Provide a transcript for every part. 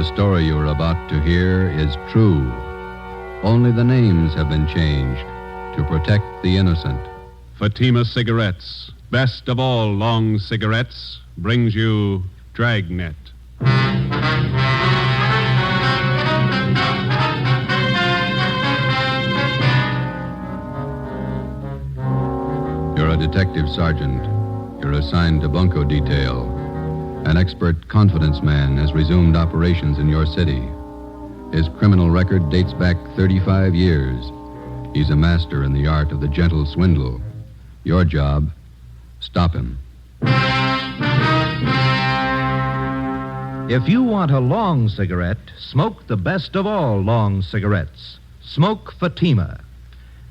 story you are about to hear is true. Only the names have been changed to protect the innocent. Fatima Cigarettes, best of all long cigarettes, brings you Dragnet. You're a detective sergeant. You're assigned to bunco detail. An expert confidence man has resumed operations in your city. His criminal record dates back 35 years. He's a master in the art of the gentle swindle. Your job, stop him. If you want a long cigarette, smoke the best of all long cigarettes. Smoke Fatima.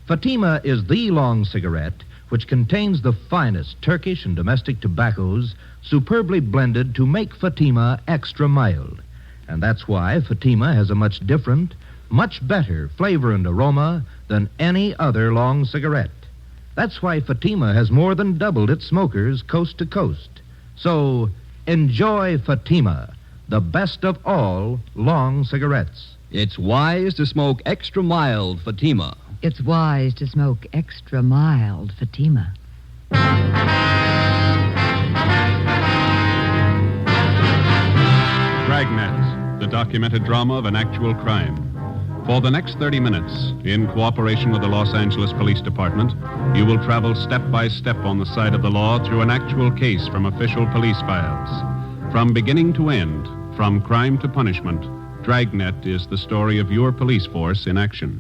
Fatima is the long cigarette which contains the finest Turkish and domestic tobaccos superbly blended to make Fatima extra mild. And that's why Fatima has a much different, much better flavor and aroma than any other long cigarette. That's why Fatima has more than doubled its smokers coast to coast. So, enjoy Fatima, the best of all long cigarettes. It's wise to smoke extra mild Fatima. It's wise to smoke extra mild Fatima. Dragnet, the documented drama of an actual crime. For the next 30 minutes, in cooperation with the Los Angeles Police Department, you will travel step by step on the side of the law through an actual case from official police files. From beginning to end, from crime to punishment, Dragnet is the story of your police force in action.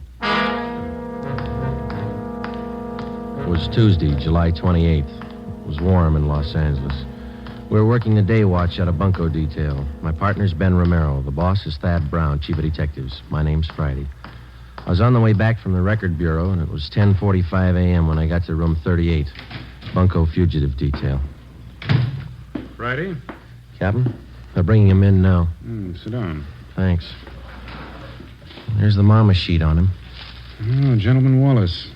It was Tuesday, July 28th. It was warm in Los Angeles. We were working the day watch at a bunco detail. My partner's Ben Romero. The boss is Thad Brown, chief of detectives. My name's Friday. I was on the way back from the record bureau, and it was 10:45 a.m. when I got to room 38, bunco fugitive detail. Friday? Captain, they're bringing him in now. Sit down. Thanks. There's the mama sheet on him. Oh, Gentleman Wallace.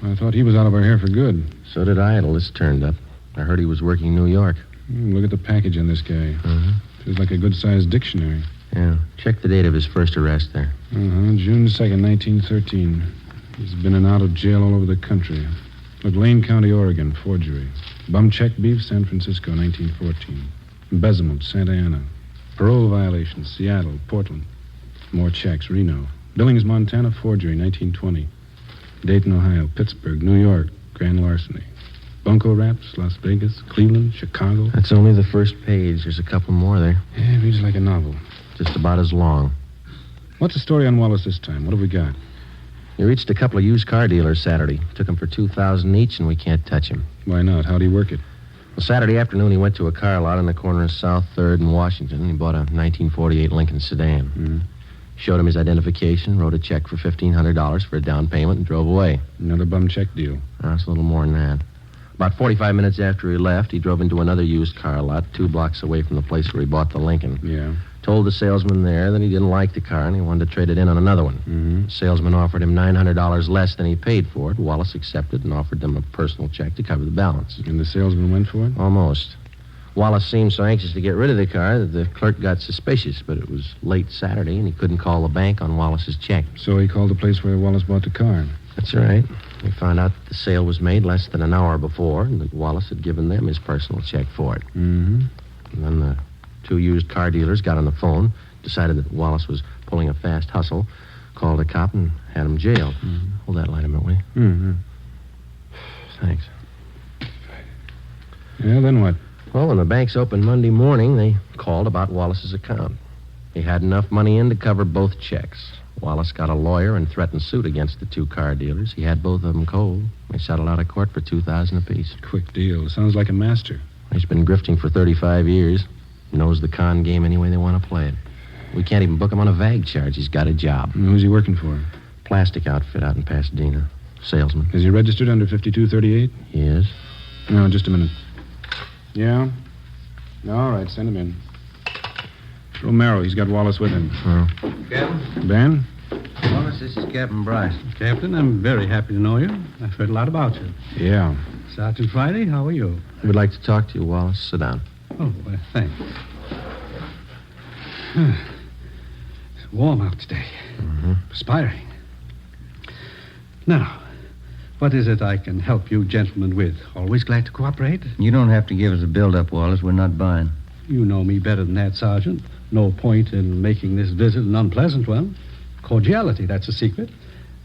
I thought he was out of our hair for good. So did I till this turned up. I heard he was working New York. Look at the package on this guy. Mm-hmm. Feels like a good-sized dictionary. Yeah. Check the date of his first arrest there. June 2nd, 1913. He's been in and out of jail all over the country. Look, Lane County, Oregon, forgery. Bum check beef, San Francisco, 1914. Embezzlement, Santa Ana. Parole violation, Seattle, Portland. More checks, Reno. Billings, Montana, forgery, 1920. Dayton, Ohio, Pittsburgh, New York, grand larceny. Bunco Raps, Las Vegas, Cleveland, Chicago. That's only the first page. There's a couple more there. Yeah, it reads like a novel. Just about as long. What's the story on Wallace this time? What have we got? He reached a couple of used car dealers Saturday. Took them for $2,000 each, and we can't touch him. Why not? How'd he work it? Well, Saturday afternoon, he went to a car lot on the corner of South 3rd and Washington, and he bought a 1948 Lincoln sedan. Mm-hmm. Showed him his identification, wrote a check for $1,500 for a down payment, and drove away. Another bum check deal. That's a little more than that. About 45 minutes after he left, he drove into another used car lot 2 blocks away from the place where he bought the Lincoln. Yeah. Told the salesman there that he didn't like the car and he wanted to trade it in on another one. Mm-hmm. The salesman offered him $900 less than he paid for it. Wallace accepted and offered them a personal check to cover the balance. And the salesman went for it? Almost. Wallace seemed so anxious to get rid of the car that the clerk got suspicious, but it was late Saturday and he couldn't call the bank on Wallace's check. So he called the place where Wallace bought the car. That's right. We found out that the sale was made less than an hour before and that Wallace had given them his personal check for it. Mm-hmm. And then the 2 used car dealers got on the phone, decided that Wallace was pulling a fast hustle, called a cop, and had him jailed. Mm-hmm. Hold that light a minute, will you? Mm-hmm. Thanks. Yeah, then what? Well, when the banks opened Monday morning, they called about Wallace's account. He had enough money in to cover both checks. Wallace got a lawyer and threatened suit against the 2 car dealers. He had both of them cold. They settled out of court for $2,000 apiece. Quick deal. Sounds like a master. He's been grifting for 35 years. Knows the con game any way they want to play it. We can't even book him on a VAG charge. He's got a job. And who's he working for? Plastic outfit out in Pasadena. Salesman. Is he registered under 5238? He is. No, just a minute. Yeah? All right, send him in. Romero, he's got Wallace with him. Oh. Captain? Ben? Wallace, this is Captain Bryce. Captain, I'm very happy to know you. I've heard a lot about you. Yeah. Sergeant Friday, how are you? We'd like to talk to you, Wallace. Sit down. Oh, well, thanks. Warm out today. Mm-hmm. Perspiring. Now, what is it I can help you gentlemen with? Always glad to cooperate. You don't have to give us a build-up, Wallace. We're not buying. You know me better than that, Sergeant. No point in making this visit an unpleasant one. Cordiality, that's a secret.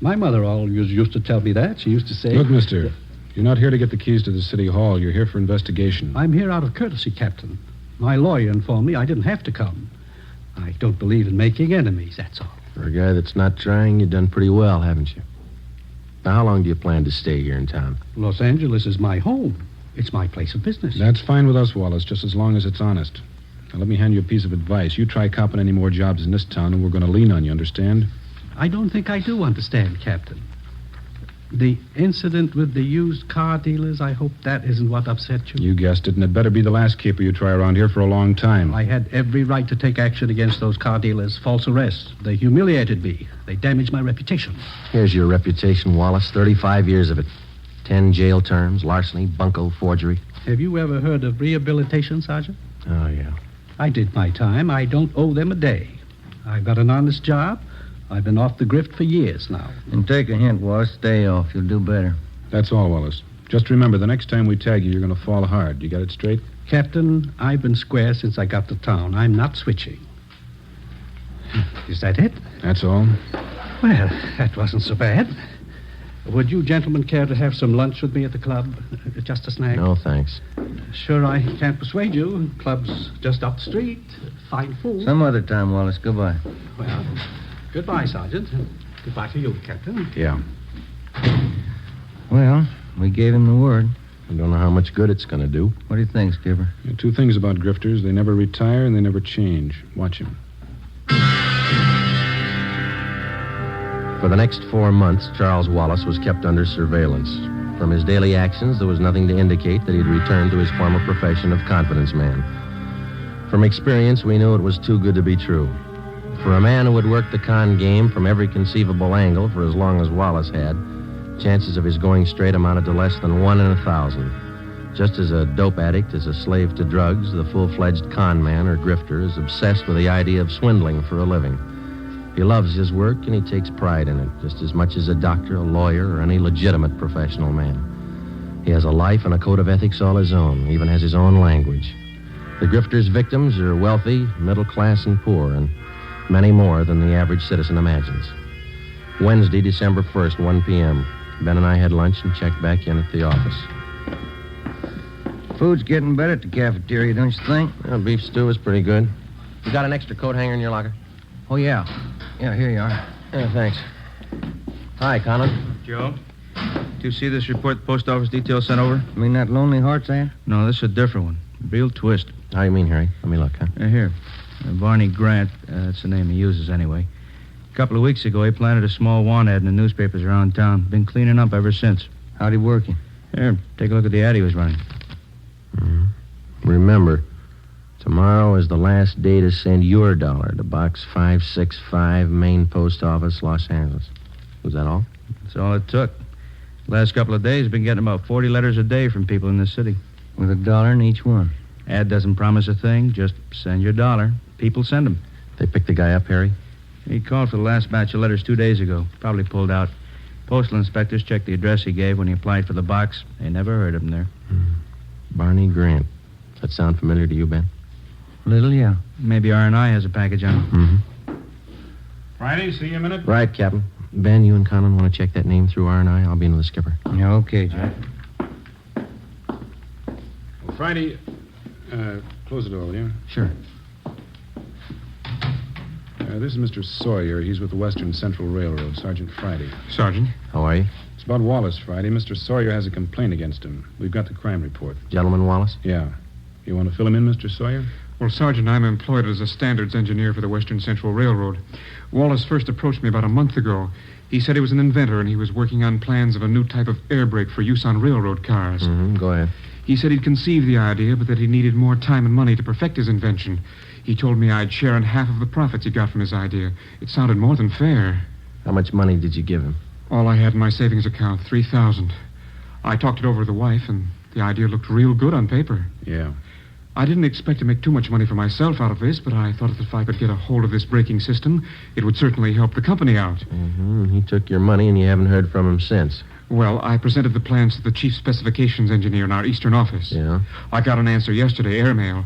My mother always used to tell me that. She used to say... Look, mister, you're not here to get the keys to the city hall. You're here for investigation. I'm here out of courtesy, Captain. My lawyer informed me I didn't have to come. I don't believe in making enemies, that's all. For a guy that's not trying, you've done pretty well, haven't you? Now, how long do you plan to stay here in town? Los Angeles is my home. It's my place of business. That's fine with us, Wallace, just as long as it's honest. Now, let me hand you a piece of advice. You try copping any more jobs in this town, and we're going to lean on you, understand? I don't think I do understand, Captain. The incident with the used car dealers, I hope that isn't what upset you. You guessed it, and it better be the last caper you try around here for a long time. I had every right to take action against those car dealers. False arrest. They humiliated me. They damaged my reputation. Here's your reputation, Wallace. 35 years of it. 10 jail terms, larceny, bunco, forgery. Have you ever heard of rehabilitation, Sergeant? Oh, yeah. I did my time. I don't owe them a day. I've got an honest job. I've been off the grift for years now. And take a hint, Wallace. Stay off. You'll do better. That's all, Wallace. Just remember, the next time we tag you, you're going to fall hard. You got it straight? Captain, I've been square since I got to town. I'm not switching. Is that it? That's all. Well, that wasn't so bad. Would you gentlemen care to have some lunch with me at the club? Just a snack? No, thanks. Sure, I can't persuade you. Club's just up the street. Fine food. Some other time, Wallace. Goodbye. Well, goodbye, Sergeant. Goodbye to you, Captain. Yeah. Well, we gave him the word. I don't know how much good it's going to do. What do you think, Skipper? Two things about grifters. They never retire and they never change. Watch him. For the next 4 months, Charles Wallace was kept under surveillance. From his daily actions, there was nothing to indicate that he'd returned to his former profession of confidence man. From experience, we knew it was too good to be true. For a man who had worked the con game from every conceivable angle for as long as Wallace had, chances of his going straight amounted to less than 1 in 1,000. Just as a dope addict is a slave to drugs, the full-fledged con man or grifter is obsessed with the idea of swindling for a living. He loves his work, and he takes pride in it, just as much as a doctor, a lawyer, or any legitimate professional man. He has a life and a code of ethics all his own, even has his own language. The grifter's victims are wealthy, middle class, and poor, and many more than the average citizen imagines. Wednesday, December 1st, 1 p.m. Ben and I had lunch and checked back in at the office. Food's getting better at the cafeteria, don't you think? Well, beef stew is pretty good. You got an extra coat hanger in your locker? Oh, yeah. Yeah, here you are. Yeah, thanks. Hi, Conan. Joe, do you see this report the post office detail sent over? You mean that Lonely Hearts ad? No, this is a different one. Real twist. How you mean, Harry? Let me look, huh? Here. Barney Grant, that's the name he uses anyway. A couple of weeks ago, he planted a small want ad in the newspapers around town. Been cleaning up ever since. How'd he work you? Here, take a look at the ad he was running. Remember, tomorrow is the last day to send your dollar to Box 565, Main Post Office, Los Angeles. Was that all? That's all it took. Last couple of days, been getting about 40 letters a day from people in this city. With $1 in each one. Ad doesn't promise a thing. Just send your dollar. People send them. They picked the guy up, Harry? He called for the last batch of letters 2 days ago. Probably pulled out. Postal inspectors checked the address he gave when he applied for the box. They never heard of him there. Barney Grant. Does that sound familiar to you, Ben? Little, yeah. Maybe R&I has a package on it. Friday, see you a minute. Right, Captain. Ben, you and Conan want to check that name through R&I? I'll be in with the skipper. Yeah, okay, Jack. Well, Friday, close the door, will you? Sure. This is Mr. Sawyer. He's with the Western Central Railroad, Sergeant Friday. Sergeant. How are you? It's about Wallace, Friday. Mr. Sawyer has a complaint against him. We've got the crime report. Gentleman Wallace? Yeah. You want to fill him in, Mr. Sawyer? Well, Sergeant, I'm employed as a standards engineer for the Western Central Railroad. Wallace first approached me about a month ago. He said he was an inventor, and he was working on plans of a new type of air brake for use on railroad cars. Go ahead. He said he'd conceived the idea, but that he needed more time and money to perfect his invention. He told me I'd share in half of the profits he got from his idea. It sounded more than fair. How much money did you give him? All I had in my savings account, $3,000. I talked it over with the wife, and the idea looked real good on paper. Yeah. I didn't expect to make too much money for myself out of this, but I thought that if I could get a hold of this braking system, it would certainly help the company out. Mm-hmm. He took your money, and you haven't heard from him since. Well, I presented the plans to the chief specifications engineer in our eastern office. Yeah? I got an answer yesterday, airmail.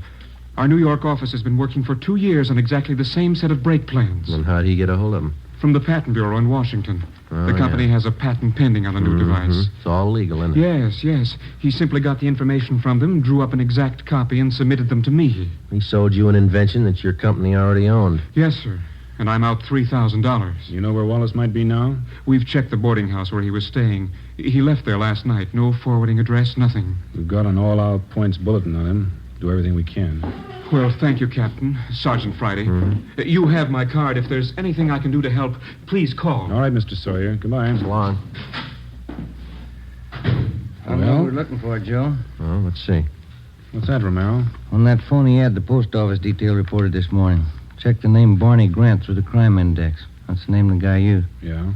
Our New York office has been working for 2 years on exactly the same set of brake plans. And how'd he get a hold of them? From the Patent Bureau in Washington. Oh, the company has a patent pending on the new device. It's all legal, isn't it? Yes. He simply got the information from them, drew up an exact copy, and submitted them to me. He sold you an invention that your company already owned. Yes, sir. And I'm out $3,000. You know where Wallace might be now? We've checked the boarding house where he was staying. He left there last night. No forwarding address, nothing. We've got an all-out points bulletin on him. Do everything we can. Well, thank you, Captain. Sergeant Friday. You have my card. If there's anything I can do to help, please call. All right, Mr. Sawyer. Goodbye. So long. I know what we're looking for, Joe. Well, let's see. What's that, Romero? On that phony ad the post office detail reported this morning. Check the name Barney Grant through the crime index. That's the name the guy used. Yeah?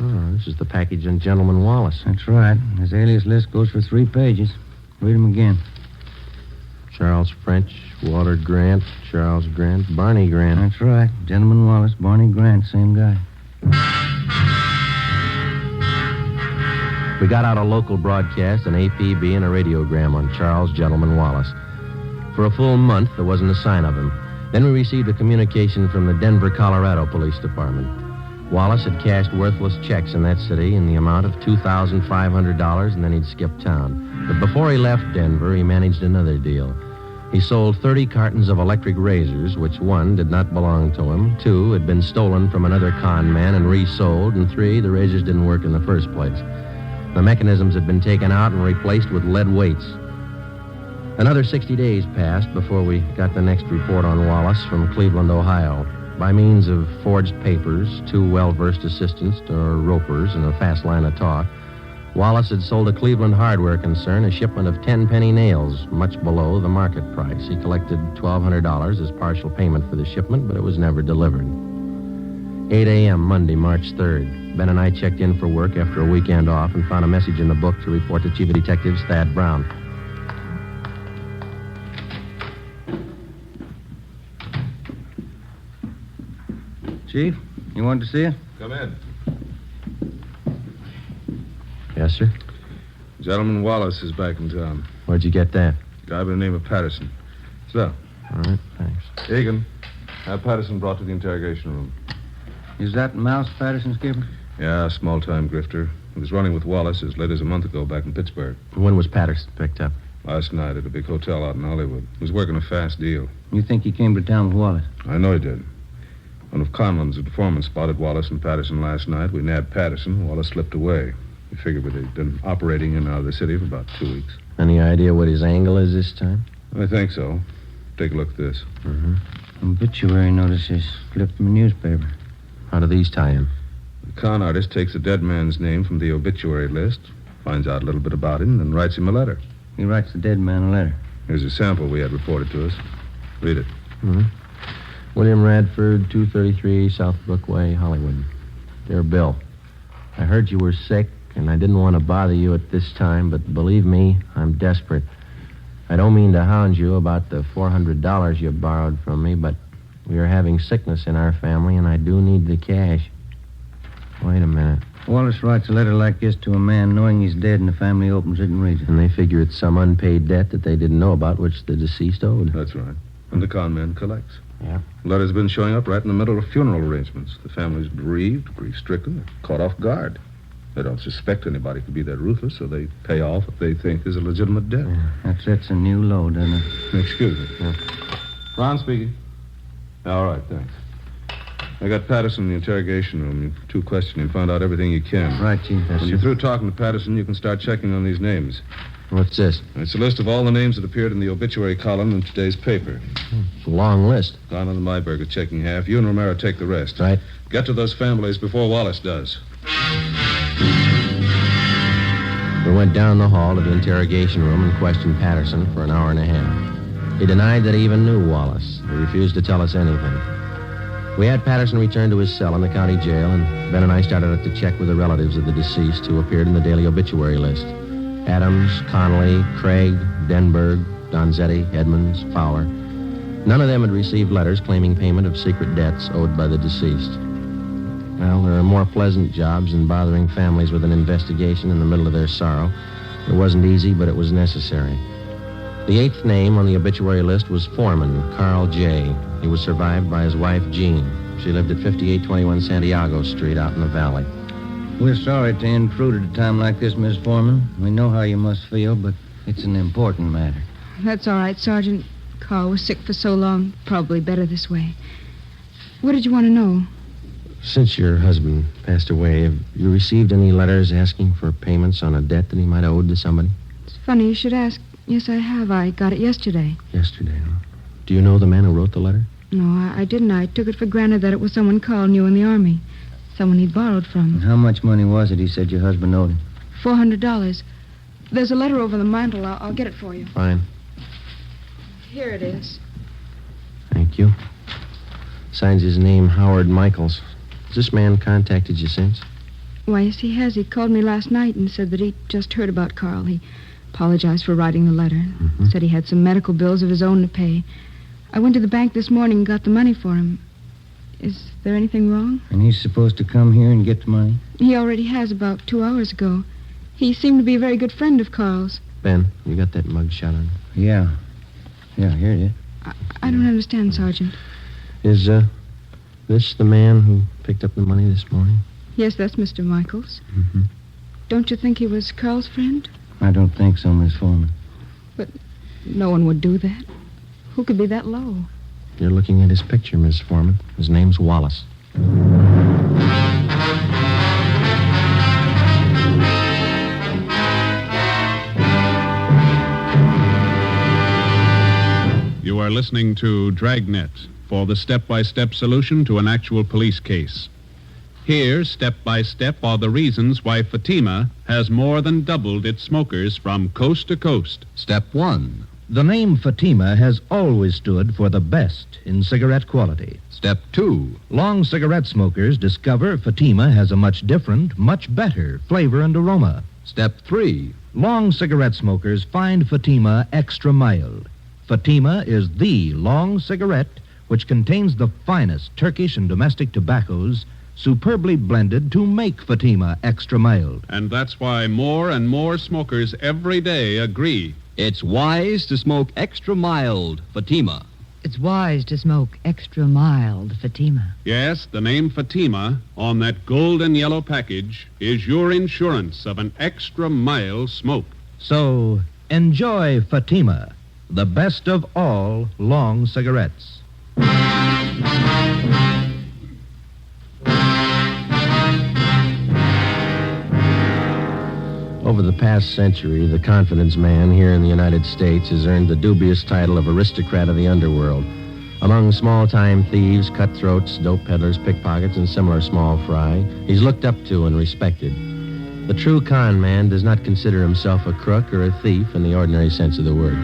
Oh, this is the package on Gentleman Wallace. That's right. His alias list goes for 3 pages. Read them again. Charles French, Walter Grant, Charles Grant, Barney Grant. That's right. Gentleman Wallace, Barney Grant, same guy. We got out a local broadcast, an APB, and a radiogram on Charles Gentleman Wallace. For a full month, there wasn't a sign of him. Then we received a communication from the Denver, Colorado Police Department. Wallace had cashed worthless checks in that city in the amount of $2,500, and then he'd skipped town. But before he left Denver, he managed another deal. He sold 30 cartons of electric razors, which 1, did not belong to him, 2, had been stolen from another con man and resold, and 3, the razors didn't work in the first place. The mechanisms had been taken out and replaced with lead weights. Another 60 days passed before we got the next report on Wallace from Cleveland, Ohio. By means of forged papers, 2 well-versed assistants, or ropers, and a fast line of talk, Wallace had sold a Cleveland hardware concern a shipment of 10-penny nails, much below the market price. He collected $1,200 as partial payment for the shipment, but it was never delivered. 8 a.m., Monday, March 3rd. Ben and I checked in for work after a weekend off and found a message in the book to report to Chief of Detectives Thad Brown. Chief, you wanted to see it? Come in. Yes, sir? Gentleman Wallace is back in town. Where'd you get that? Guy by the name of Patterson. So, All right, thanks. Egan, have Patterson brought to the interrogation room. Is that Mouse Patterson, Skipper? Yeah, small-time grifter. He was running with Wallace as late as a month ago back in Pittsburgh. When was Patterson picked up? Last night at a big hotel out in Hollywood. He was working a fast deal. You think he came to town with Wallace? I know he did. One of Conlon's informants spotted Wallace and Patterson last night. We nabbed Patterson. Wallace slipped away. We figured they'd been operating in and out of the city for about 2 weeks. Any idea what his angle is this time? I think so. Take a look at this. Obituary notices flipped from a newspaper. How do these tie in? The con artist takes a dead man's name from the obituary list, finds out a little bit about him, and writes him a letter. He writes the dead man a letter. Here's a sample we had reported to us. Read it. William Radford, 233 South Brookway, Hollywood. Dear Bill, I heard you were sick, and I didn't want to bother you at this time, but believe me, I'm desperate. I don't mean to hound you about the $400 you borrowed from me, but we are having sickness in our family, and I do need the cash. Wait a minute. Wallace writes a letter like this to a man knowing he's dead, and the family opens it and reads it. And they figure it's some unpaid debt that they didn't know about, which the deceased owed. That's right. And the con man collects. Yeah. The letter's been showing up right in the middle of funeral arrangements. The family's bereaved, grief-stricken, caught off guard. They don't suspect anybody to be that ruthless, so they pay off what they think is a legitimate debt. That sets a new low, doesn't it? Excuse me. Ron speaking. All right, thanks. I got Patterson in the interrogation room. You 2 question him, find out everything you can. Right, Chief. When you're through talking to Patterson, you can start checking on these names. What's this? It's a list of all the names that appeared in the obituary column in today's paper. It's a long list. Conlon and Myberg are checking half. You and Romero take the rest. Right. Get to those families before Wallace does. We went down the hall to the interrogation room and questioned Patterson for an hour and a half. He denied that he even knew Wallace. He refused to tell us anything. We had Patterson returned to his cell in the county jail, and Ben and I started to check with the relatives of the deceased who appeared in the daily obituary list. Adams, Connolly, Craig, Denberg, Donzetti, Edmonds, Fowler. None of them had received letters claiming payment of secret debts owed by the deceased. Well, there are more pleasant jobs than bothering families with an investigation in the middle of their sorrow. It wasn't easy, but it was necessary. The eighth name on the obituary list was Foreman, Carl J. He was survived by his wife, Jean. She lived at 5821 Santiago Street out in the valley. We're sorry to intrude at a time like this, Miss Foreman. We know how you must feel, but it's an important matter. That's all right, Sergeant. Carl was sick for so long. Probably better this way. What did you want to know? Since your husband passed away, have you received any letters asking for payments on a debt that he might have owed to somebody? It's funny you should ask. Yes, I have. I got it yesterday. Yesterday, huh? Do you know the man who wrote the letter? No, I didn't. I took it for granted that it was someone Carl knew in the Army. Someone he'd borrowed from. And how much money was it he said your husband owed him? $400. There's a letter over the mantel. I'll get it for you. Fine. Here it is. Thank you. Signs his name Howard Michaels. Has this man contacted you since? Why, yes, he has. He called me last night and said that he'd just heard about Carl. He apologized for writing the letter. Said he had some medical bills of his own to pay. I went to the bank this morning and got the money for him. Is there anything wrong? And he's supposed to come here and get the money? He already has about 2 hours ago. He seemed to be a very good friend of Carl's. Ben, you got that mug shot on? Yeah. Yeah, here it is. I don't understand, Sergeant. Is, this the man who picked up the money this morning? Yes, that's Mr. Michaels. Mm-hmm. Don't you think he was Carl's friend? I don't think so, Miss Foreman. But no one would do that. Who could be that low? You're looking at his picture, Miss Foreman. His name's Wallace. You are listening to Dragnet for the step-by-step solution to an actual police case. Here, step by step, are the reasons why Fatima has more than doubled its smokers from coast to coast. Step 1. The name Fatima has always stood for the best in cigarette quality. Step 2. Long cigarette smokers discover Fatima has a much different, much better flavor and aroma. Step 3. Long cigarette smokers find Fatima extra mild. Fatima is the long cigarette which contains the finest Turkish and domestic tobaccos superbly blended to make Fatima extra mild. And that's why more and more smokers every day agree it's wise to smoke extra mild Fatima. It's wise to smoke extra mild Fatima. Yes, the name Fatima on that golden yellow package is your insurance of an extra mild smoke. So, enjoy Fatima, the best of all long cigarettes. Over the past century, the confidence man here in the United States has earned the dubious title of aristocrat of the underworld. Among small-time thieves, cutthroats, dope peddlers, pickpockets, and similar small fry, he's looked up to and respected. The true con man does not consider himself a crook or a thief in the ordinary sense of the word.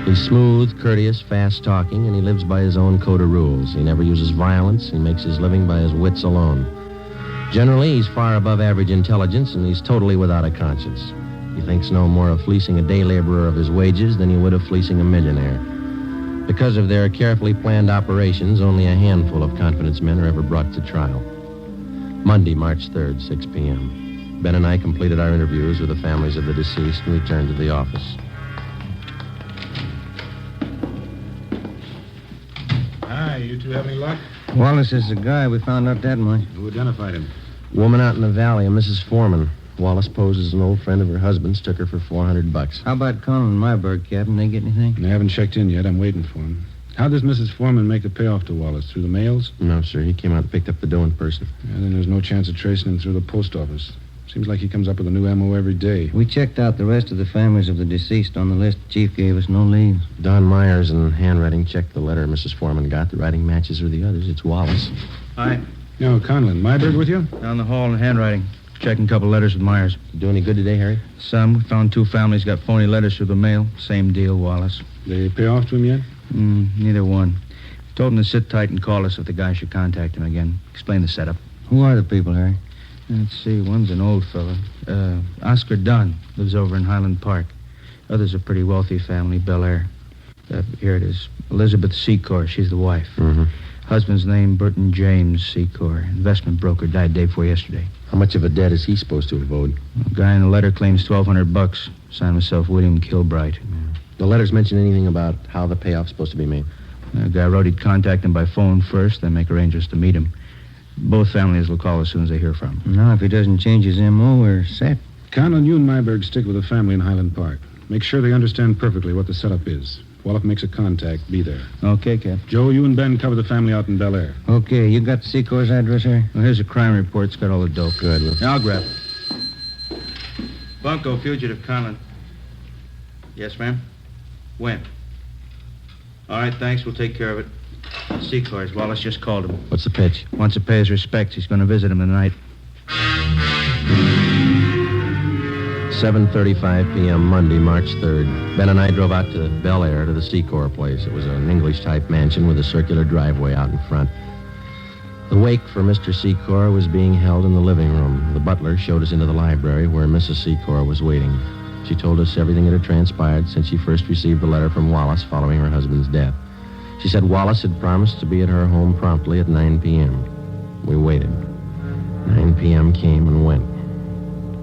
He's smooth, courteous, fast-talking, and he lives by his own code of rules. He never uses violence. He makes his living by his wits alone. Generally, he's far above average intelligence, and he's totally without a conscience. He thinks no more of fleecing a day laborer of his wages than he would of fleecing a millionaire. Because of their carefully planned operations, only a handful of confidence men are ever brought to trial. Monday, March 3rd, 6 p.m. Ben and I completed our interviews with the families of the deceased and returned to the office. Hi, you two have any luck? Wallace is the guy. We found out that much. Who identified him? Woman out in the valley, a Mrs. Foreman. Wallace posed as an old friend of her husband's, took her for $400. How about Colin and Myberg, Captain? They get anything? They haven't checked in yet. I'm waiting for him. How does Mrs. Foreman make the payoff to Wallace? Through the mails? No, sir. He came out and picked up the dough in person. Yeah, then there's no chance of tracing him through the post office. Seems like he comes up with a new MO every day. We checked out the rest of the families of the deceased on the list the chief gave us. No leads. Don Myers and handwriting checked the letter Mrs. Foreman got. The writing matches with the others. It's Wallace. Hi. No, Conlon. Myberg with you? Down the hall in handwriting. Checking a couple letters with Myers. Do any good today, Harry? Some. We found 2 families got phony letters through the mail. Same deal, Wallace. They pay off to him yet? Neither one. Told him to sit tight and call us if the guy should contact him again. Explain the setup. Who are the people, Harry? Let's see. One's an old fella. Oscar Dunn. Lives over in Highland Park. Other's a pretty wealthy family, Bel Air. Here it is. Elizabeth Secor. She's the wife. Mm-hmm. Husband's name, Burton James Secor. Investment broker. Died day before yesterday. How much of a debt is he supposed to have owed? The guy in the letter claims $1,200. Signed himself William Kilbright. The letters mention anything about how the payoff's supposed to be made? The guy wrote he'd contact him by phone first, then make arrangements to meet him. Both families will call as soon as they hear from him. No, if he doesn't change his M.O., we're set. Conlon, you and Myberg stick with the family in Highland Park. Make sure they understand perfectly what the setup is. Wallach makes a contact. Be there. Okay, Cap. Joe, you and Ben cover the family out in Bel Air. Okay, you got Secor's address here? Well, here's a crime report. It's got all the dope. Good. Yeah, I'll grab it. Bunko, fugitive, Conlon. Yes, ma'am? When? All right, thanks. We'll take care of it. Secors. Wallace just called him. What's the pitch? Wants to pay his respects. He's going to visit him tonight. 7:35 p.m. Monday, March 3rd. Ben and I drove out to Bel Air to the Secor place. It was an English-type mansion with a circular driveway out in front. The wake for Mr. Secor was being held in the living room. The butler showed us into the library where Mrs. Secor was waiting. She told us everything that had transpired since she first received the letter from Wallace following her husband's death. She said Wallace had promised to be at her home promptly at 9 p.m. We waited. 9 p.m. came and went.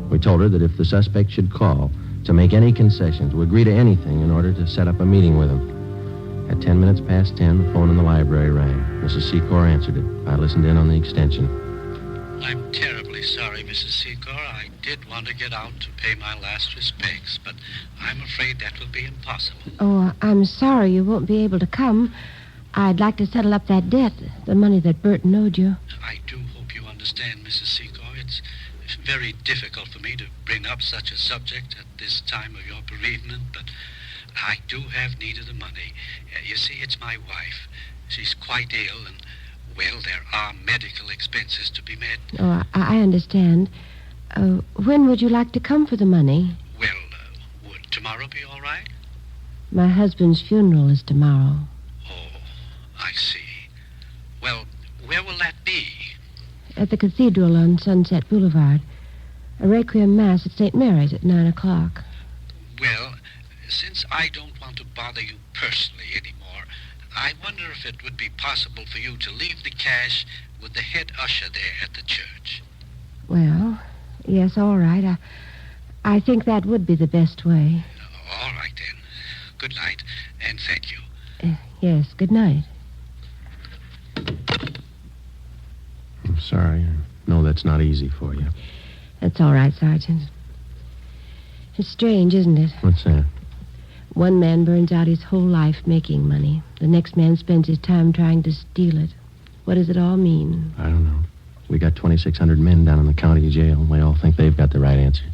We told her that if the suspect should call, to make any concession, to agree to anything in order to set up a meeting with him. At 10 minutes past 10, the phone in the library rang. Mrs. Secor answered it. I listened in on the extension. I'm terribly sorry, Mrs. Secor. I did want to get out to pay my last respects, but I'm afraid that will be impossible. Oh, I'm sorry you won't be able to come. I'd like to settle up that debt, the money that Burton owed you. I do hope you understand, Mrs. Secor. It's very difficult for me to bring up such a subject at this time of your bereavement, but I do have need of the money. You see, it's my wife. She's quite ill, and, well, there are medical expenses to be met. Oh, I understand. When would you like to come for the money? Well, would tomorrow be all right? My husband's funeral is tomorrow. Oh, I see. Well, where will that be? At the cathedral on Sunset Boulevard. A requiem mass at St. Mary's at 9 o'clock. Well, since I don't want to bother you personally anymore, I wonder if it would be possible for you to leave the cash with the head usher there at the church. Well, yes, all right. I think that would be the best way. All right, then. Good night, and thank you. Yes, good night. I'm sorry. I know that's not easy for you. That's all right, Sergeant. It's strange, isn't it? What's that? One man burns out his whole life making money. The next man spends his time trying to steal it. What does it all mean? I don't know. We got 2,600 men down in the county jail. We all think they've got the right answer.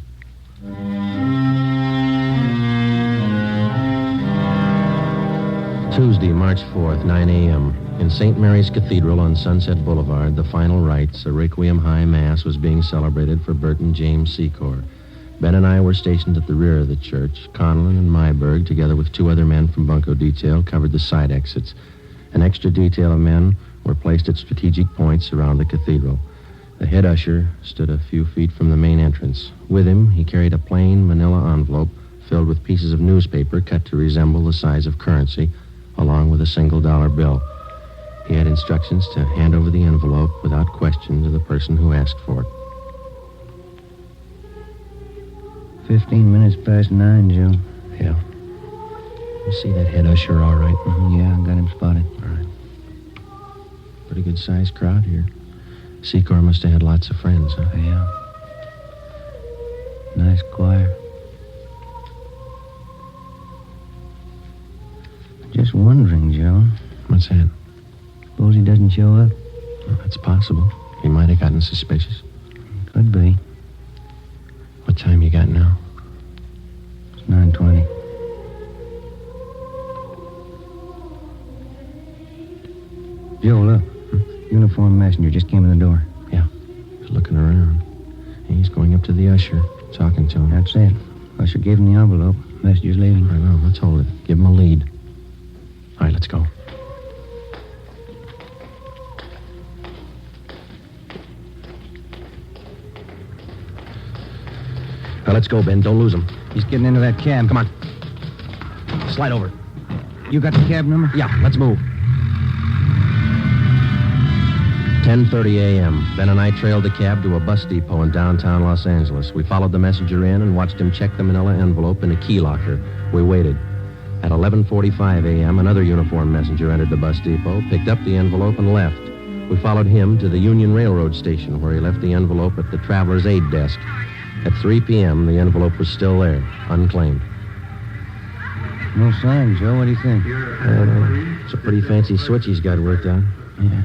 Tuesday, March 4th, 9 a.m. In St. Mary's Cathedral on Sunset Boulevard, the final rites, a Requiem High Mass, was being celebrated for Burton James Secor. Ben and I were stationed at the rear of the church. Conlon and Myberg, together with two other men from Bunko Detail, covered the side exits. An extra detail of men were placed at strategic points around the cathedral. The head usher stood a few feet from the main entrance. With him, he carried a plain manila envelope filled with pieces of newspaper cut to resemble the size of currency, along with a $1 bill. He had instructions to hand over the envelope without question to the person who asked for it. 15 minutes past 9, Joe. Yeah. You see that head usher all right? Yeah, I got him spotted. All right. Pretty good-sized crowd here. Secor must have had lots of friends, huh? Yeah. Nice choir. Just wondering, Joe. What's that? Suppose he doesn't show up? Well, that's possible. He might have gotten suspicious. Could be. What time you got now? It's 9:20. Joe, look. Uniformed messenger just came in the door. Yeah. He's looking around. He's going up to the usher, talking to him. That's it. Usher gave him the envelope. Messenger's leaving. I know. Let's hold it. Give him a lead. All right, let's go. Now, let's go, Ben. Don't lose him. He's getting into that cab. Come on. slide over. You got the cab number? Yeah, let's move. 10:30 a.m. Ben and I trailed the cab to a bus depot in downtown Los Angeles. We followed the messenger in and watched him check the manila envelope in a key locker. We waited. At 11:45 a.m., another uniformed messenger entered the bus depot, picked up the envelope, and left. We followed him to the Union Railroad station, where he left the envelope at the traveler's aid desk. At 3 p.m., the envelope was still there, unclaimed. No sign, Joe. What do you think? It's a pretty fancy switch he's got worked out. Yeah.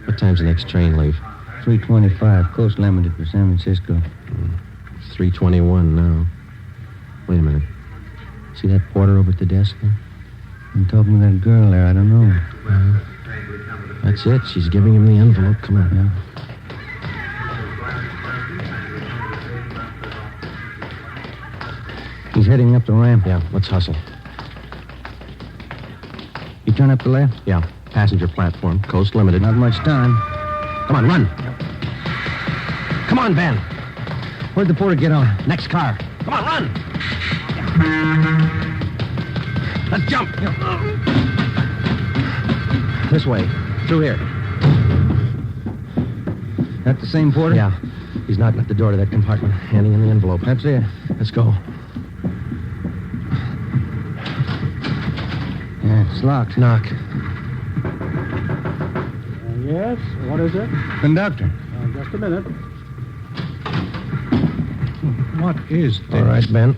What time's the next train leave? 3:25. Coast Limited for San Francisco. It's 3:21 now. Wait a minute. See that porter over at the desk there? I'm talking to that girl there. I don't know. That's it. She's giving him the envelope. Come on. Yeah. He's heading up the ramp. Yeah, let's hustle. You turn up the left? Yeah, passenger platform, Coast Limited. Not much time. Come on, run. Come on, Ben. Where'd the porter get on? Next car. Come on, run. Let's jump. This way. Through here. That the same porter? Yeah. He's knocking at the door to that compartment, handing him the envelope. That's it. Let's go. Yeah, it's locked. Knock. Yes? What is it? Conductor. Just a minute. What is this? All right, Ben.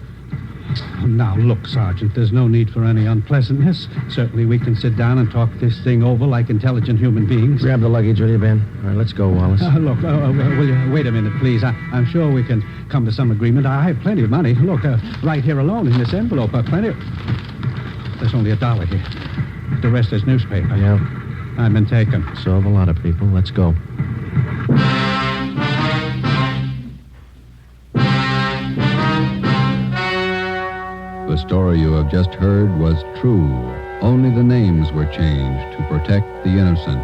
Now, look, Sergeant, there's no need for any unpleasantness. Certainly we can sit down and talk this thing over like intelligent human beings. Grab the luggage, will you, Ben? All right, let's go, Wallace. Look, will you wait a minute, please? I'm sure we can come to some agreement. I have plenty of money. Look, right here alone in this envelope, plenty of... There's only $1 here. The rest is newspaper. Yeah. I've been taken. So have a lot of people. Let's go. The story you have just heard was true. Only the names were changed to protect the innocent.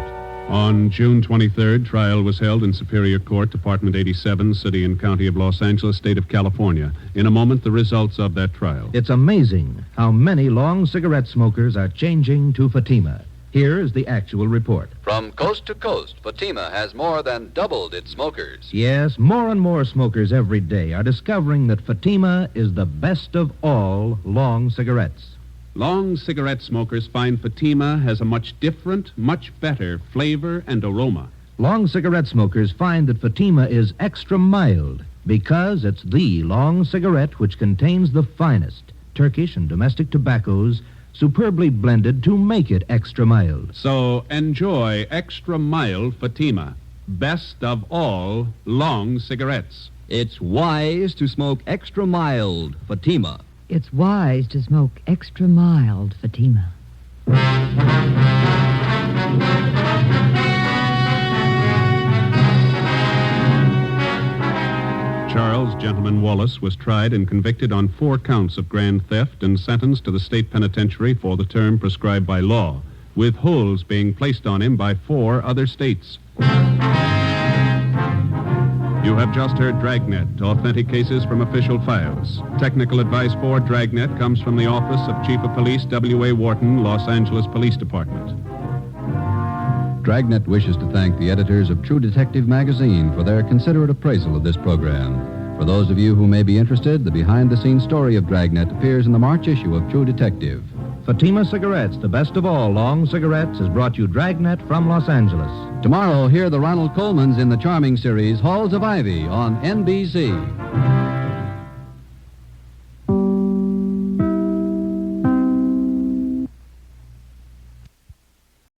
On June 23rd, trial was held in Superior Court, Department 87, City and County of Los Angeles, State of California. In a moment, the results of that trial. It's amazing how many long cigarette smokers are changing to Fatima. Here is the actual report. From coast to coast, Fatima has more than doubled its smokers. Yes, more and more smokers every day are discovering that Fatima is the best of all long cigarettes. Long cigarette smokers find Fatima has a much different, much better flavor and aroma. Long cigarette smokers find that Fatima is extra mild because it's the long cigarette which contains the finest Turkish and domestic tobaccos superbly blended to make it extra mild. So enjoy extra mild Fatima, best of all long cigarettes. It's wise to smoke extra mild Fatima. It's wise to smoke extra mild Fatima. Charles Gentleman Wallace was tried and convicted on 4 counts of grand theft and sentenced to the state penitentiary for the term prescribed by law, with holds being placed on him by 4 other states. You have just heard Dragnet, authentic cases from official files. Technical advice for Dragnet comes from the Office of Chief of Police W.A. Wharton, Los Angeles Police Department. Dragnet wishes to thank the editors of True Detective magazine for their considerate appraisal of this program. For those of you who may be interested, the behind-the-scenes story of Dragnet appears in the March issue of True Detective. Fatima Cigarettes, the best of all long cigarettes, has brought you Dragnet from Los Angeles. Tomorrow, hear the Ronald Colmans in the charming series Halls of Ivy on NBC.